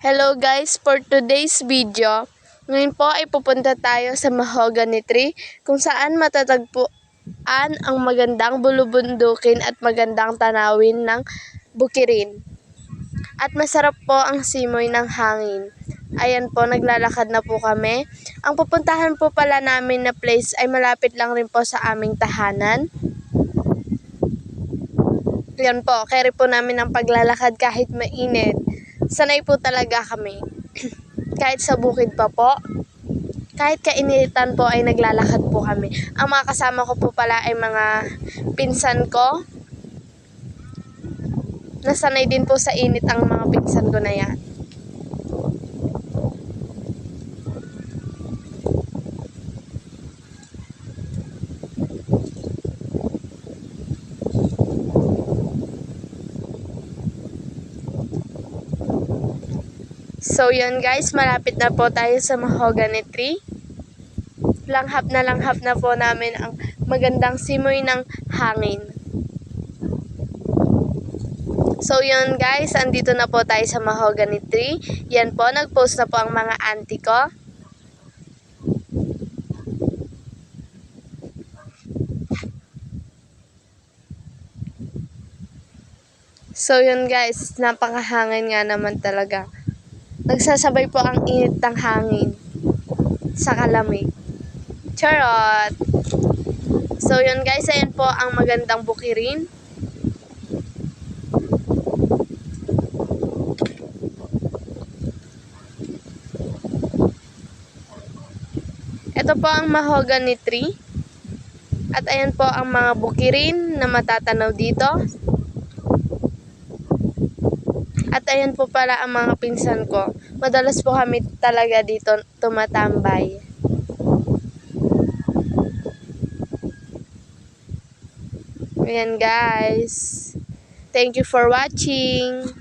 Hello guys, for today's video, ngayon po ay pupunta tayo sa Mahogany Tree kung saan matatagpuan ang magandang bulubundukin at magandang tanawin ng bukirin. At masarap po ang simoy ng hangin. Ayan po, naglalakad na po kami. Ang pupuntahan po pala namin na place ay malapit lang rin po sa aming tahanan. Yan po, carry po namin ang paglalakad kahit mainit. Sanay po talaga kami. Kahit sa bukid pa po, kahit kainitan po ay naglalakad po kami. Ang mga kasama ko po pala ay mga pinsan ko. Nasanay din po sa init ang mga pinsan ko na yan. So yun guys, malapit na po tayo sa Mahogany Tree. Langhap na po namin ang magandang simoy ng hangin. So yun guys, andito na po tayo sa Mahogany Tree. Yan po, nag-post na po ang mga auntie ko. So yun guys, napakahangin nga naman talaga. Nagsasabay po ang init ng hangin sa kalamig. Charot! So yun guys, ayan po ang magandang bukirin. Ito po ang Mahogany Tree. At ayan po ang mga bukirin na matatanaw dito. At ayan po pala ang mga pinsan ko. Madalas po kami talaga dito tumatambay. Ayan guys. Thank you for watching.